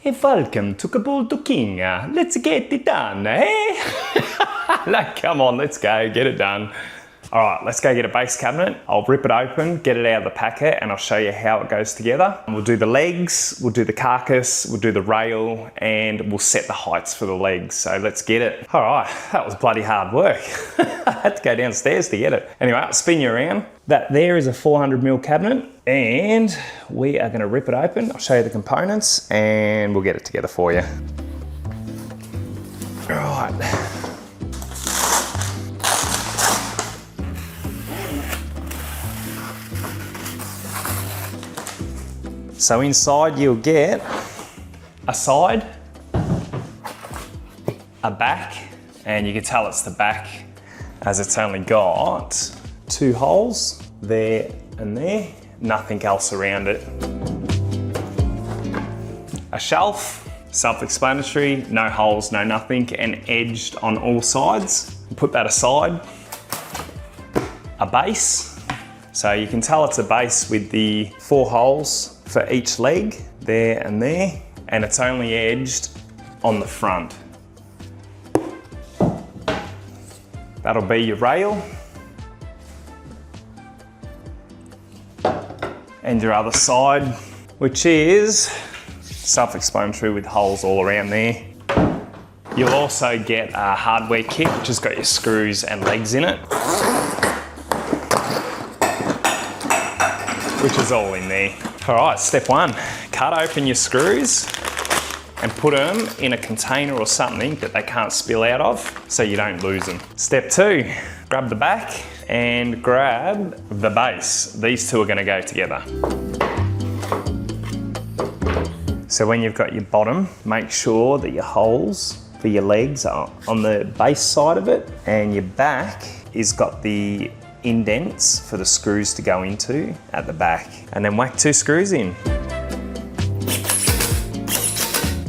Hey, welcome to Kaboodle King. Let's get it done, eh? Like, come on, let's go, get it done. All right, let's go get a base cabinet. I'll rip it open, get it out of the packet, and I'll show you how it goes together. We'll do the legs, we'll do the carcass, we'll do the rail, and we'll set the heights for the legs. So let's get it. All right, that was bloody hard work. I had to go downstairs to get it. Anyway, I'll spin you around. That there is a 400mm cabinet, and we are gonna rip it open. I'll show you the components, and we'll get it together for you. All right. So inside you'll get a side, a back, and you can tell it's the back as it's only got 2 holes there and there, nothing else around it. A shelf, self-explanatory, no holes, no nothing, and edged on all sides. Put that aside. A base, so you can tell it's a base with the 4 holes for each leg, there and there, and it's only edged on the front. That'll be your rail. And your other side, which is self-explanatory with holes all around there. You'll also get a hardware kit, which has got your screws and legs in it, which is all in there. All right, step 1, cut open your screws and put them in a container or something that they can't spill out of so you don't lose them. Step 2, grab the back and grab the base. These two are gonna go together. So when you've got your bottom, make sure that your holes for your legs are on the base side of it, and your back is got the indents for the screws to go into at the back, and then whack 2 screws in.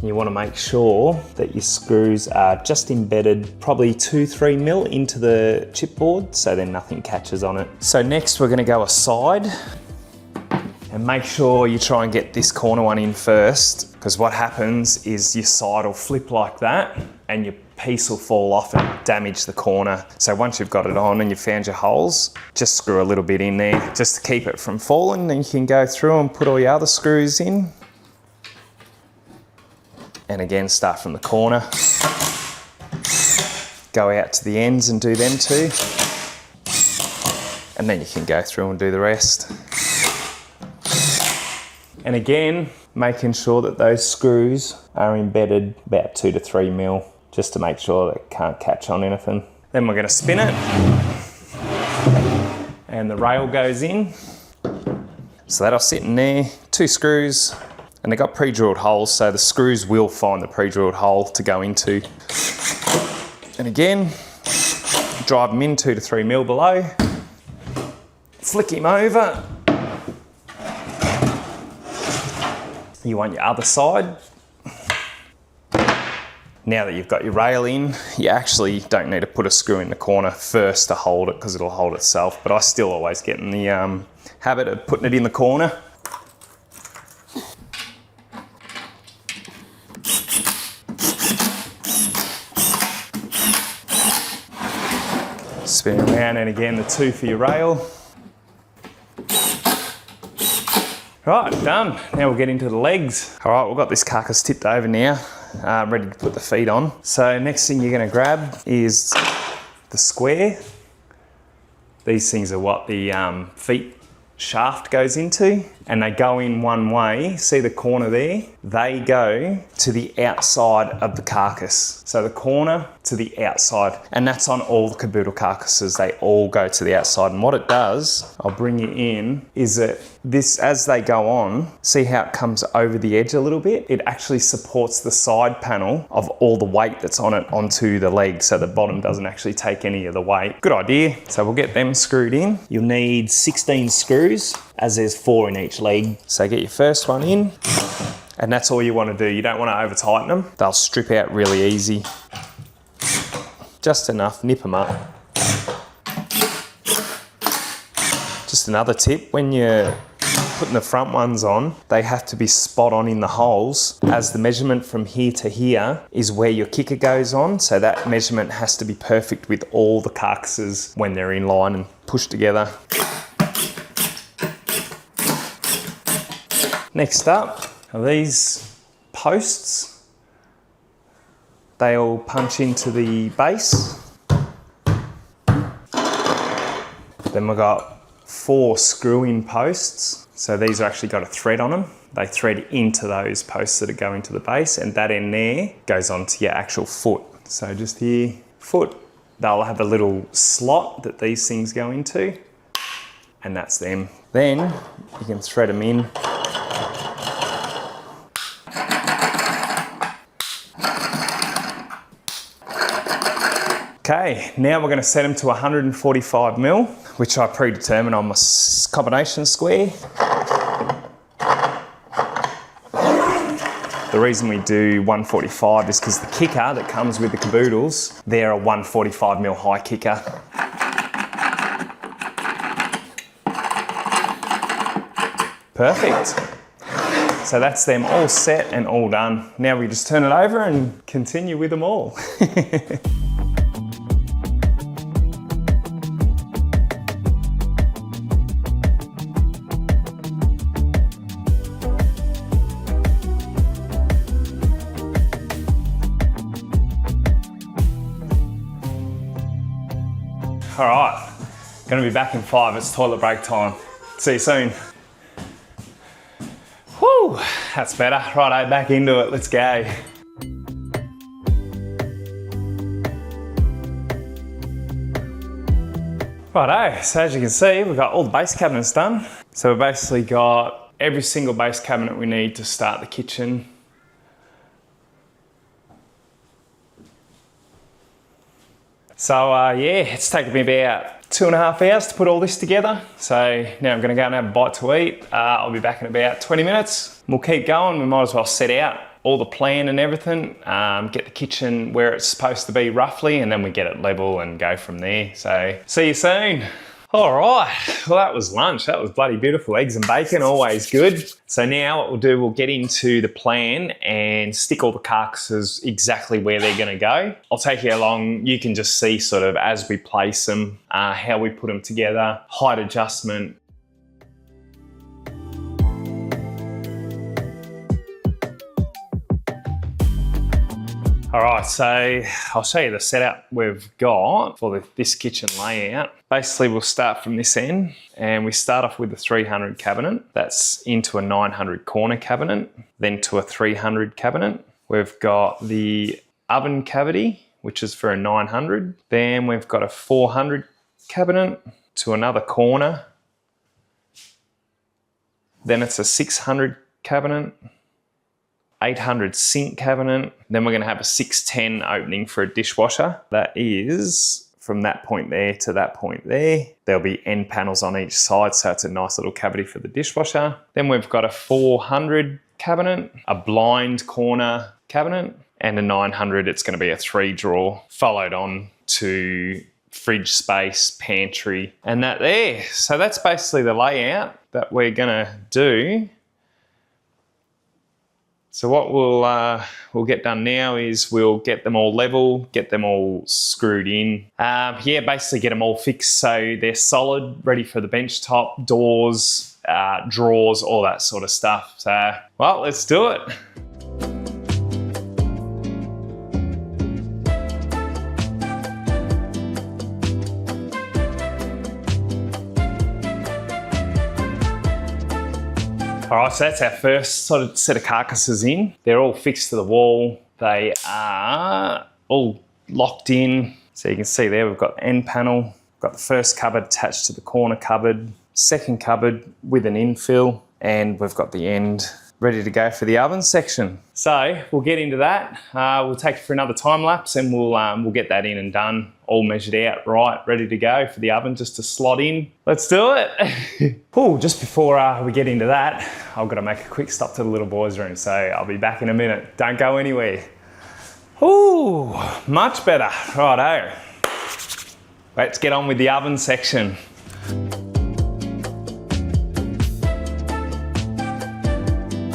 You want to make sure that your screws are just embedded probably 2-3mm into the chipboard so then nothing catches on it. So next we're going to go aside and make sure you try and get this corner one in first, because what happens is your side will flip like that and your piece will fall off and damage the corner. So once you've got it on and you've found your holes, just screw a little bit in there just to keep it from falling. Then you can go through and put all your other screws in. And again, start from the corner. Go out to the ends and do them too. And then you can go through and do the rest. And again, making sure that those screws are embedded about 2 to 3mm, just to make sure that it can't catch on anything. Then we're gonna spin it, and the rail goes in. So that'll sit in there, 2 screws, and they've got pre-drilled holes, so the screws will find the pre-drilled hole to go into. And again, drive them in 2 to 3mm below, flick him over. You want your other side. Now that you've got your rail in, you actually don't need to put a screw in the corner first to hold it, because it'll hold itself, but I still always get in the habit of putting it in the corner. Spin around, and again the 2 for your rail. Right, done. Now we'll get into the legs. All right, we've got this carcass tipped over now, ready to put the feet on. So next thing you're gonna grab is the square. These things are what the feet shaft goes into, and they go in one way. See the corner there? They go to the outside of the carcass. So the corner to the outside, and that's on all the kaboodle carcasses. They all go to the outside, and what it does, I'll bring you in, is that this, as they go on, see how it comes over the edge a little bit? It actually supports the side panel of all the weight that's on it onto the leg, so the bottom doesn't actually take any of the weight. Good idea. So we'll get them screwed in. You'll need 16 screws, as there's 4 in each leg. So get your first one in, and that's all you want to do. You don't want to over tighten them. They'll strip out really easy. Just enough, nip them up. Just another tip, when you're putting the front ones on, they have to be spot on in the holes, as the measurement from here to here is where your kicker goes on. So that measurement has to be perfect with all the carcasses when they're in line and pushed together. Next up are these posts. They all punch into the base. Then we've got 4 screw-in posts. So these are actually got a thread on them. They thread into those posts that go into the base, and that end there goes onto your actual foot. So just here, foot, they'll have a little slot that these things go into, and that's them. Then you can thread them in. Okay, now we're going to set them to 145mm, which I predetermine on my combination square. The reason we do 145 is because the kicker that comes with the caboodles, they're a 145mm high kicker. Perfect. So that's them all set and all done. Now we just turn it over and continue with them all. All right, gonna be back in 5. It's toilet break time. See you soon. Whew, that's better. Righto, back into it, let's go. Righto, so as you can see, we've got all the base cabinets done. So we've basically got every single base cabinet we need to start the kitchen. So yeah, it's taken me about 2.5 hours to put all this together. So now I'm gonna go and have a bite to eat. I'll be back in about 20 minutes. We'll keep going. We might as well set out all the plan and everything, get the kitchen where it's supposed to be roughly, and then we get it level and go from there. So see you soon. All right, well that was lunch. That was bloody beautiful. Eggs and bacon, always good. So now what we'll do, we'll get into the plan and stick all the carcasses exactly where they're gonna go. I'll take you along. You can just see sort of as we place them, how we put them together, height adjustment. All right, so I'll show you the setup we've got for this kitchen layout. Basically, we'll start from this end, and we start off with the 300 cabinet. That's into a 900 corner cabinet, then to a 300 cabinet. We've got the oven cavity, which is for a 900. Then we've got a 400 cabinet to another corner. Then it's a 600 cabinet. 800 sink cabinet. Then we're going to have a 610 opening for a dishwasher. That is from that point there to that point there. There'll be end panels on each side, so it's a nice little cavity for the dishwasher. Then we've got a 400 cabinet, a blind corner cabinet, and a 900. It's going to be a 3-drawer, followed on to fridge space, pantry, and that there. So that's basically the layout that we're going to do. So what we'll get done now is we'll get them all level, get them all screwed in. Yeah, basically get them all fixed so they're solid, ready for the bench top, doors, drawers, all that sort of stuff. So, well, let's do it. All right, so that's our first sort of set of carcasses in. They're all fixed to the wall. They are all locked in. So you can see there, we've got the end panel, we've got the first cupboard attached to the corner cupboard, second cupboard with an infill, and we've got the end ready to go for the oven section. So we'll get into that. We'll take it for another time lapse, and we'll get that in and done, all measured out right, ready to go for the oven just to slot in. Let's do it. Cool, just before we get into that, I've got to make a quick stop to the little boys' room, so I'll be back in a minute. Don't go anywhere. Ooh, much better. Righto. Let's get on with the oven section.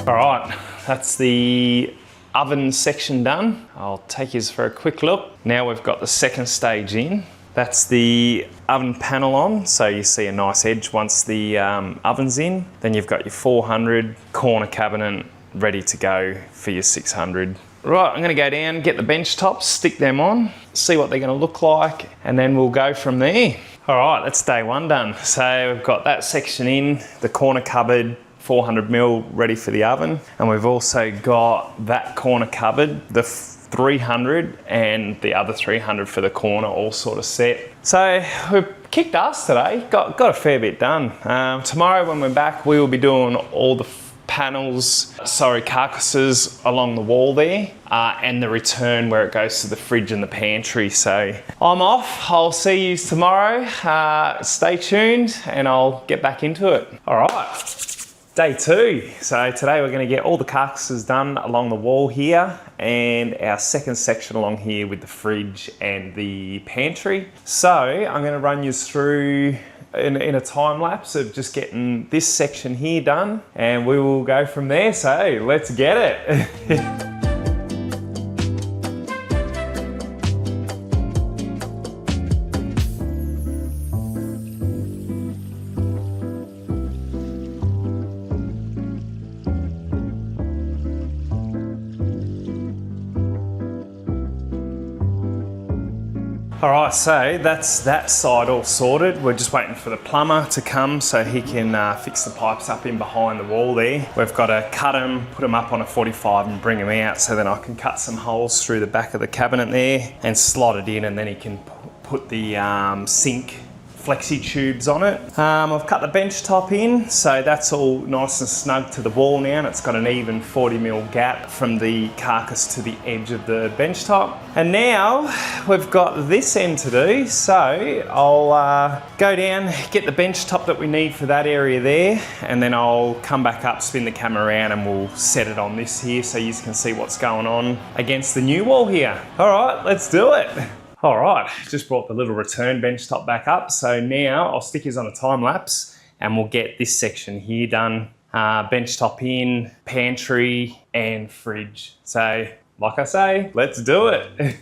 All right, that's the oven section done. I'll take you for a quick look. Now we've got the second stage in. That's the oven panel on, so you see a nice edge once the oven's in. Then you've got your 400 corner cabinet ready to go for your 600. Right, I'm gonna go down, get the bench tops, stick them on, see what they're gonna look like, and then we'll go from there. All right, that's day one done. So we've got that section in, the corner cupboard, 400mm ready for the oven. And we've also got that corner cupboard, the 300 and the other 300 for the corner all sort of set. So we've kicked ass today, got a fair bit done. Tomorrow when we're back, we will be doing all the carcasses along the wall there, and the return where it goes to the fridge and the pantry. So I'm off, I'll see you tomorrow. Stay tuned and I'll get back into it. All right. Day two. So today we're going to get all the carcasses done along the wall here and our second section along here with the fridge and the pantry. So I'm going to run you through in a time lapse of just getting this section here done and we will go from there. So let's get it. All right, so that's that side all sorted. We're just waiting for the plumber to come so he can fix the pipes up in behind the wall there. We've got to cut them, put them up on a 45 and bring them out so then I can cut some holes through the back of the cabinet there and slot it in, and then he can put the sink flexi tubes on it. I've cut the bench top in, so that's all nice and snug to the wall now, and it's got an even 40mm gap from the carcass to the edge of the bench top. And now we've got this end to do, so I'll go down, get the bench top that we need for that area there, and then I'll come back up, spin the camera around, and we'll set it on this here so you can see what's going on against the new wall here. All right, let's do it. All right, just brought the little return bench top back up. So now I'll stick his on a time lapse and we'll get this section here done. Bench top in, pantry and fridge. So like I say, let's do it.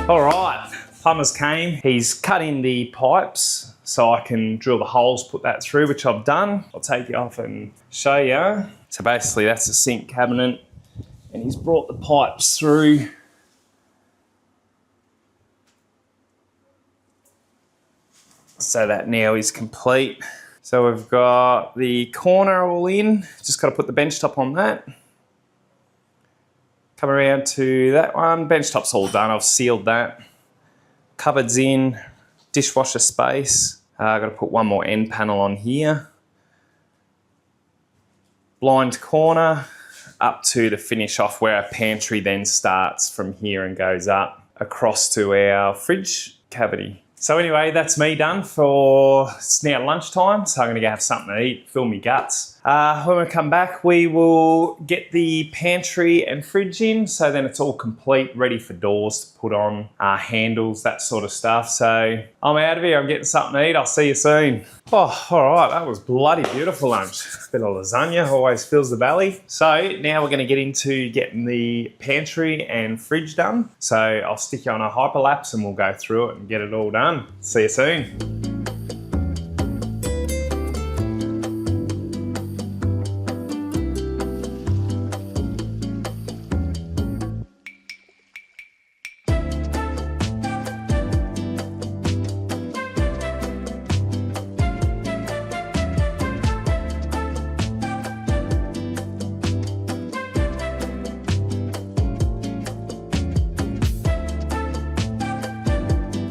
All right, plumber's came. He's cut in the pipes so I can drill the holes, put that through, which I've done. I'll take you off and show you. So basically that's the sink cabinet and he's brought the pipes through. So that now is complete. So we've got the corner all in, just got to put the bench top on that. Come around to that one, bench top's all done, I've sealed that. Cupboards in, dishwasher space. I've got to put one more end panel on here. Blind corner, up to the finish off where our pantry then starts from here and goes up across to our fridge cavity. So anyway, that's me done for, it's now lunchtime, so I'm gonna go have something to eat, fill me guts. When we come back, we will get the pantry and fridge in, so then it's all complete, ready for doors to put on, handles, that sort of stuff. So I'm out of here, I'm getting something to eat, I'll see you soon. Oh, all right, that was bloody beautiful lunch. Bit of lasagna, always fills the belly. So now we're gonna get into getting the pantry and fridge done. So I'll stick you on a hyperlapse and we'll go through it and get it all done. See you soon.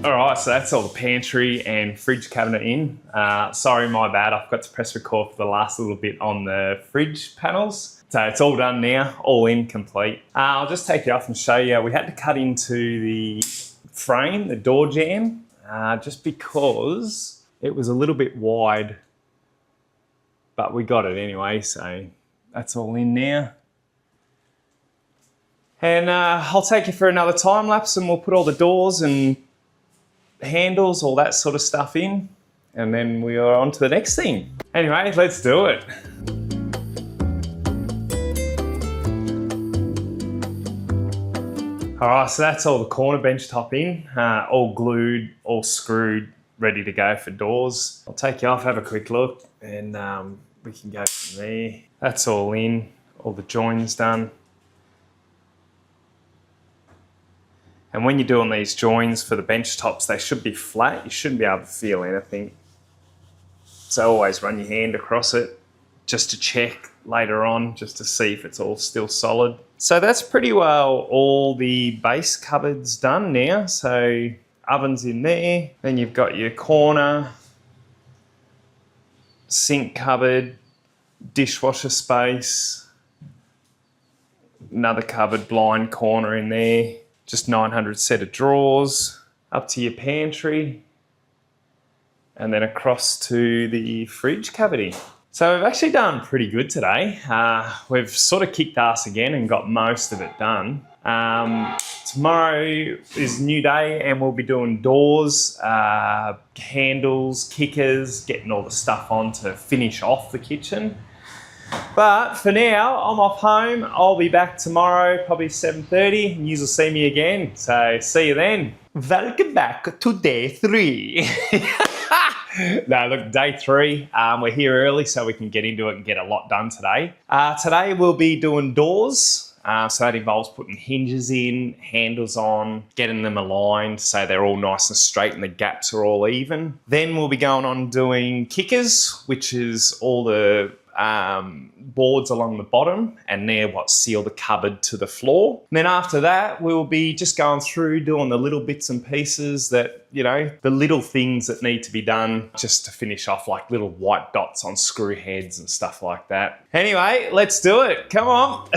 All right, so that's all the pantry and fridge cabinet in. Sorry, my bad. I forgot to press record for the last little bit on the fridge panels. So it's all done now, all in, complete. I'll just take you off and show you. We had to cut into the frame, the door jamb, just because it was a little bit wide but we got it anyway, so that's all in now. And I'll take you for another time lapse and we'll put all the doors and handles, all that sort of stuff in. And then we are on to the next thing. Anyway, let's do it. All right, so that's all the corner bench top in, all glued, all screwed, ready to go for doors. I'll take you off, have a quick look, and we can go from there. That's all in, all the joins done. And when you're doing these joins for the bench tops, they should be flat. You shouldn't be able to feel anything. So always run your hand across it just to check later on, just to see if it's all still solid. So that's pretty well all the base cupboards done now. So oven's in there. Then you've got your corner, sink cupboard, dishwasher space, another cupboard, blind corner in there. Just 900 set of drawers, up to your pantry, and then across to the fridge cavity. So we've actually done pretty good today. We've sort of kicked ass again and got most of it done. Tomorrow is a new day and we'll be doing doors, handles, kickers, getting all the stuff on to finish off the kitchen. But for now, I'm off home. I'll be back tomorrow, probably 7:30, and you'll see me again. So see you then. Welcome back to day 3. No, look, day 3. We're here early so we can get into it and get a lot done today. Today we'll be doing doors. So that involves putting hinges in, handles on, getting them aligned so they're all nice and straight and the gaps are all even. Then we'll be going on doing kickers, which is all the boards along the bottom, and they're what seal the cupboard to the floor. And then after that, we'll be just going through doing the little bits and pieces that, you know, the little things that need to be done just to finish off, like little white dots on screw heads and stuff like that. Anyway, let's do it. Come on.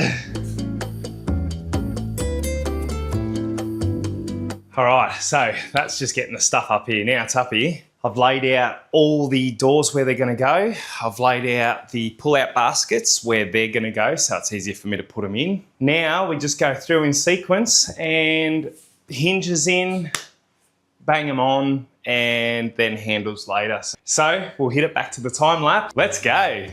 All right, so that's just getting the stuff up here. Now it's up here. I've laid out all the doors where they're going to go. I've laid out the pull-out baskets where they're going to go, so it's easier for me to put them in. Now we just go through in sequence and hinges in, bang them on, and then handles later. So we'll hit it back to the time lapse. Let's go.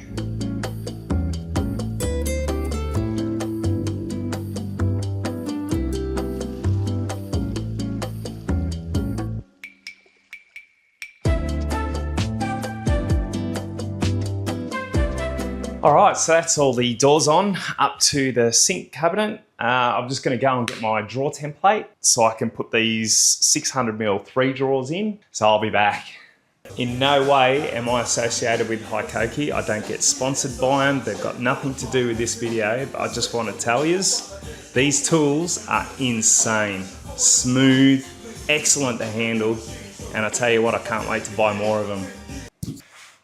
All right, so that's all the doors on, up to the sink cabinet. I'm just gonna go and get my drawer template so I can put these 600mm 3 drawers in. So I'll be back. In no way am I associated with Hikoki. I don't get sponsored by them. They've got nothing to do with this video, but I just want to tell you, these tools are insane. Smooth, excellent to handle, and I tell you what, I can't wait to buy more of them.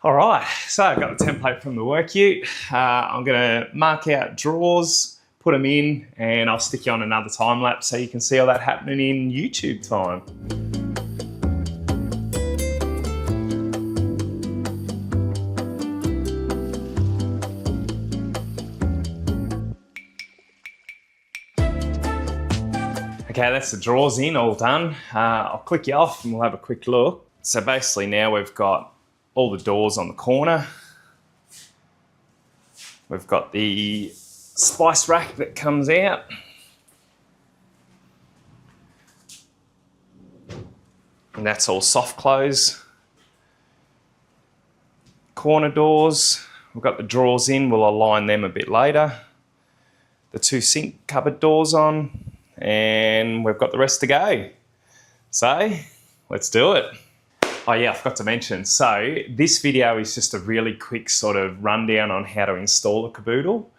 All right, so I've got the template from the work ute. I'm gonna mark out drawers, put them in, and I'll stick you on another time lapse so you can see all that happening in YouTube time. Okay, that's the drawers in, all done. I'll click you off and we'll have a quick look. So basically now we've got all the doors on the corner. We've got the spice rack that comes out. And that's all soft close. Corner doors, we've got the drawers in, we'll align them a bit later. The 2 sink cupboard doors on, and we've got the rest to go. So, let's do it. Oh yeah, I forgot to mention. So this video is just a really quick sort of rundown on how to install a caboodle.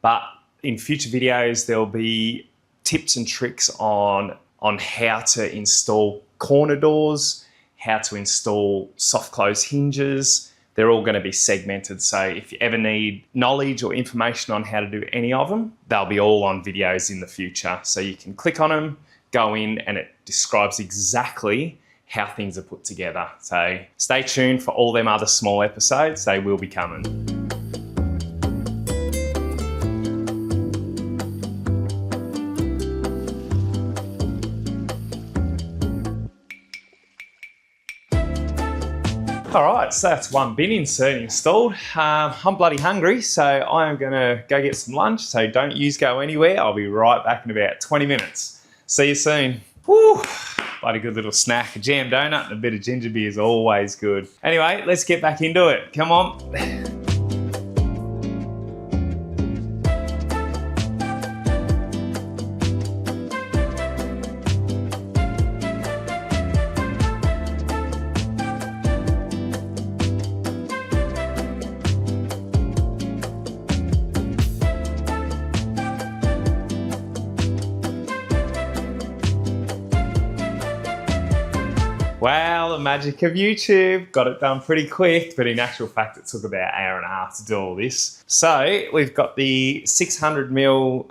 But in future videos, there'll be tips and tricks on how to install corner doors, how to install soft close hinges. They're all going to be segmented. So if you ever need knowledge or information on how to do any of them, they'll be all on videos in the future. So you can click on them, go in, and it describes exactly how things are put together. So stay tuned for all them other small episodes. They will be coming. All right, so that's one bin insert installed. I'm bloody hungry, so I am gonna go get some lunch, so don't yous go anywhere. I'll be right back in about 20 minutes. See you soon. Woo, bloody good little snack. A jam donut and a bit of ginger beer is always good. Anyway, let's get back into it. Come on. Wow, the magic of YouTube. Got it done pretty quick, but in actual fact, it took about an hour and a half to do all this. So we've got the 900 mil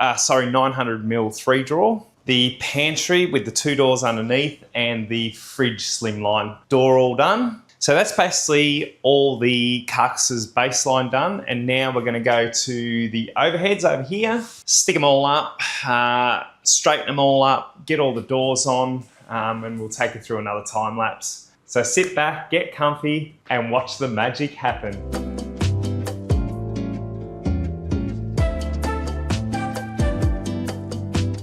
3 drawer, the pantry with the 2 doors underneath, and the fridge slimline door all done. So that's basically all the carcasses baseline done. And now we're gonna go to the overheads over here, stick them all up, straighten them all up, get all the doors on, and we'll take you through another time lapse. So sit back, get comfy, and watch the magic happen.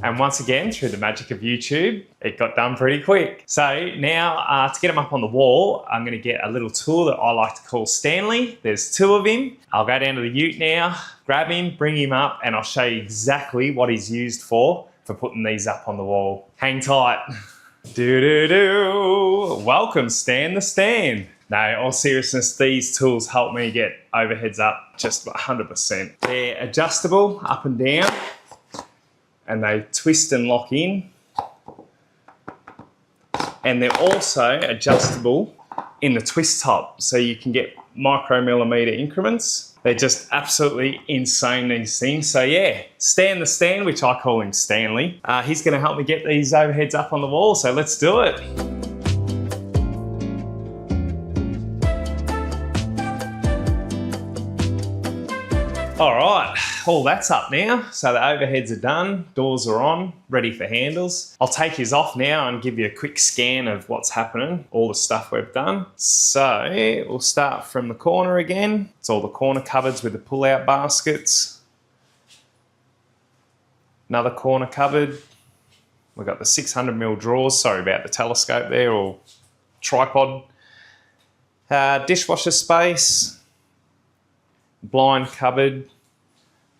And once again, through the magic of YouTube, it got done pretty quick. So now to get them up on the wall, I'm gonna get a little tool that I like to call Stanley. There's 2 of him. I'll go down to the ute now, grab him, bring him up, and I'll show you exactly what he's used for putting these up on the wall. Hang tight. Welcome, Stan the Stand. No, all seriousness, these tools help me get overheads up just 100%. They're adjustable up and down, and they twist and lock in. And they're also adjustable in the twist top, so you can get micromillimeter increments. They're just absolutely insane, these things. So yeah, Stan the Stand, which I call him Stanley, he's gonna help me get these overheads up on the wall, so let's do it. All right, all that's up now. So the overheads are done, doors are on, ready for handles. I'll take his off now and give you a quick scan of what's happening, all the stuff we've done. So we'll start from the corner again. It's all the corner cupboards with the pull-out baskets. Another corner cupboard. We've got the 600 mil drawers, sorry about the telescope there, or tripod. Dishwasher space. Blind cupboard.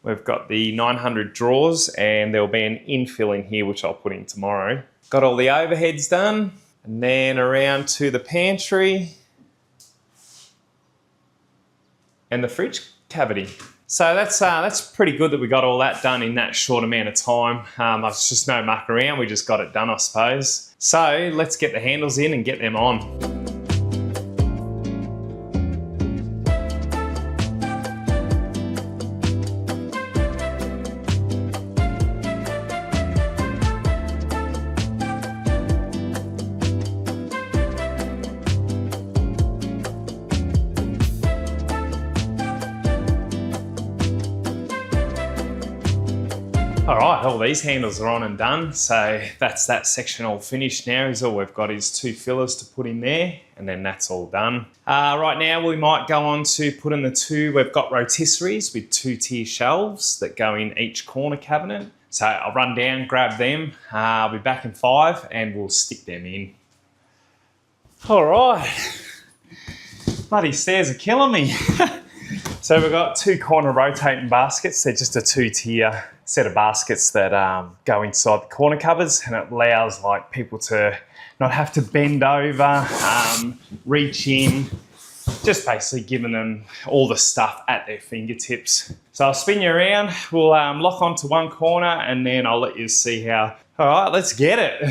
We've got the 900 drawers, and there'll be an infill in here which I'll put in tomorrow. Got all the overheads done, and then around to the pantry and the fridge cavity. So that's pretty good that we got all that done in that short amount of time. It's just no muck around, we just got it done, I suppose. So let's get the handles in and get them on. All right, all these handles are on and done. So that's that section all finished now. All we've got is 2 fillers to put in there, and then that's all done. Right now we might go on to put in the 2, we've got rotisseries with 2-tier shelves that go in each corner cabinet. So I'll run down, grab them. I'll be back in 5 and we'll stick them in. All right, bloody stairs are killing me. So we've got 2 corner rotating baskets. They're just a 2-tier set of baskets that go inside the corner cupboards, and it allows like people to not have to bend over, reach in, just basically giving them all the stuff at their fingertips. So I'll spin you around, we'll lock onto one corner, and then I'll let you see how. All right, let's get it.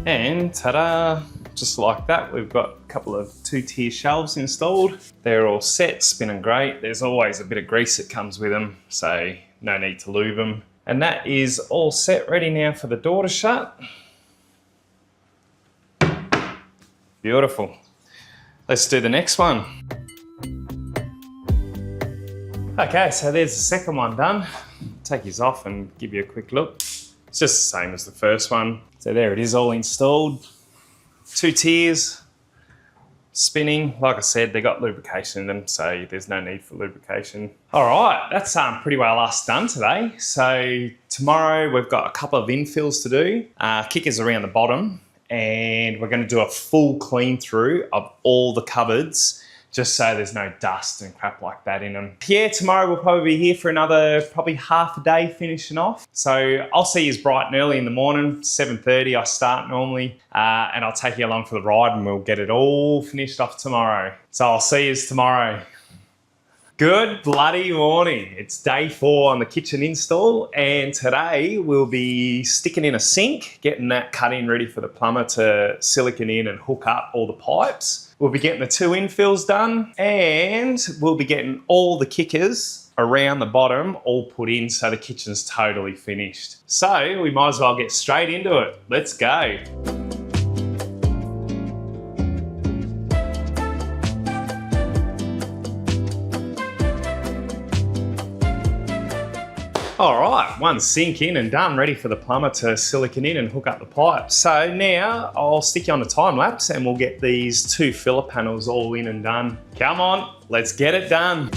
And ta-da! Just like that, we've got a couple of 2-tier shelves installed. They're all set, spinning great. There's always a bit of grease that comes with them, so no need to lube them. And that is all set, ready now for the door to shut. Beautiful. Let's do the next one. Okay, so there's the second one done. Take his off and give you a quick look. It's just the same as the first one. It's So there it is, all installed. 2 tiers, spinning. Like I said, they got lubrication in them, so there's no need for lubrication. All right, that's pretty well us done today. So tomorrow we've got a couple of infills to do. Kickers around the bottom, and we're going to do a full clean through of all the cupboards, just so there's no dust and crap like that in them. Yeah, tomorrow we'll probably be here for another probably half a day finishing off. So I'll see you bright and early in the morning, 7:30 I start normally, and I'll take you along for the ride and we'll get it all finished off tomorrow. So I'll see you tomorrow. Good bloody morning. It's day 4 on the kitchen install, and today we'll be sticking in a sink, getting that cut in ready for the plumber to silicone in and hook up all the pipes. We'll be getting the 2 infills done, and we'll be getting all the kickers around the bottom all put in so the kitchen's totally finished. So we might as well get straight into it. Let's go. All right, one sink in and done, ready for the plumber to silicone in and hook up the pipe. So now I'll stick you on a time lapse and we'll get these 2 filler panels all in and done. Come on, let's get it done.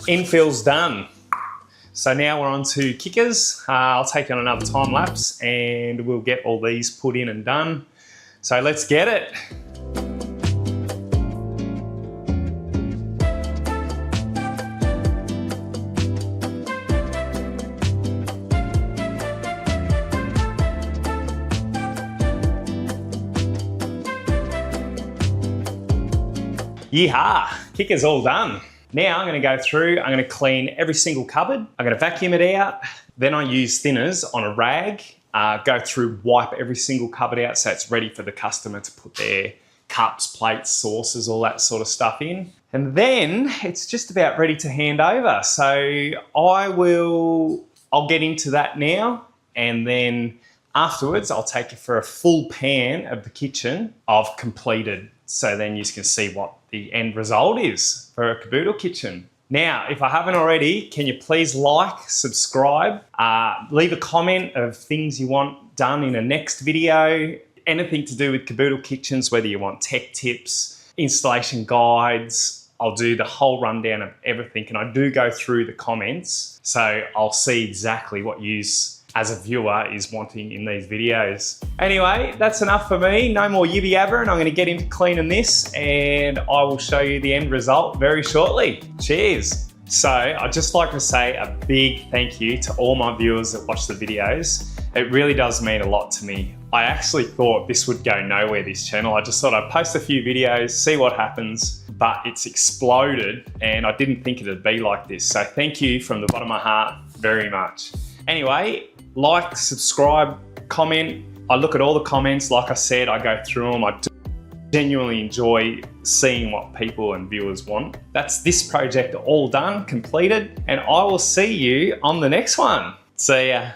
Infill's done. So now we're on to kickers. I'll take you on another time lapse and we'll get all these put in and done. So let's get it. Yeehaw, kicker's all done. Now I'm going to go through, I'm going to clean every single cupboard. I'm going to vacuum it out. Then I use thinners on a rag, go through, wipe every single cupboard out so it's ready for the customer to put their cups, plates, saucers, all that sort of stuff in. And then it's just about ready to hand over. So I'll get into that now, and then afterwards I'll take you for a full pan of the kitchen I've completed. So then you can see what the end result is for a caboodle kitchen. Now, if I haven't already, can you please like, subscribe, leave a comment of things you want done in a next video, anything to do with caboodle kitchens, whether you want tech tips, installation guides. I'll do the whole rundown of everything, and I do go through the comments, so I'll see exactly what you as a viewer is wanting in these videos. Anyway, that's enough for me. No more yibby yabber, and I'm gonna get into cleaning this and I will show you the end result very shortly. Cheers. So I'd just like to say a big thank you to all my viewers that watch the videos. It really does mean a lot to me. I actually thought this would go nowhere, this channel. I just thought I'd post a few videos, see what happens, but it's exploded and I didn't think it'd be like this. So thank you from the bottom of my heart very much. Anyway, like, subscribe, comment. I look at all the comments. Like I said, I go through them. I genuinely enjoy seeing what people and viewers want. That's this project all done, completed, and I will see you on the next one. See ya.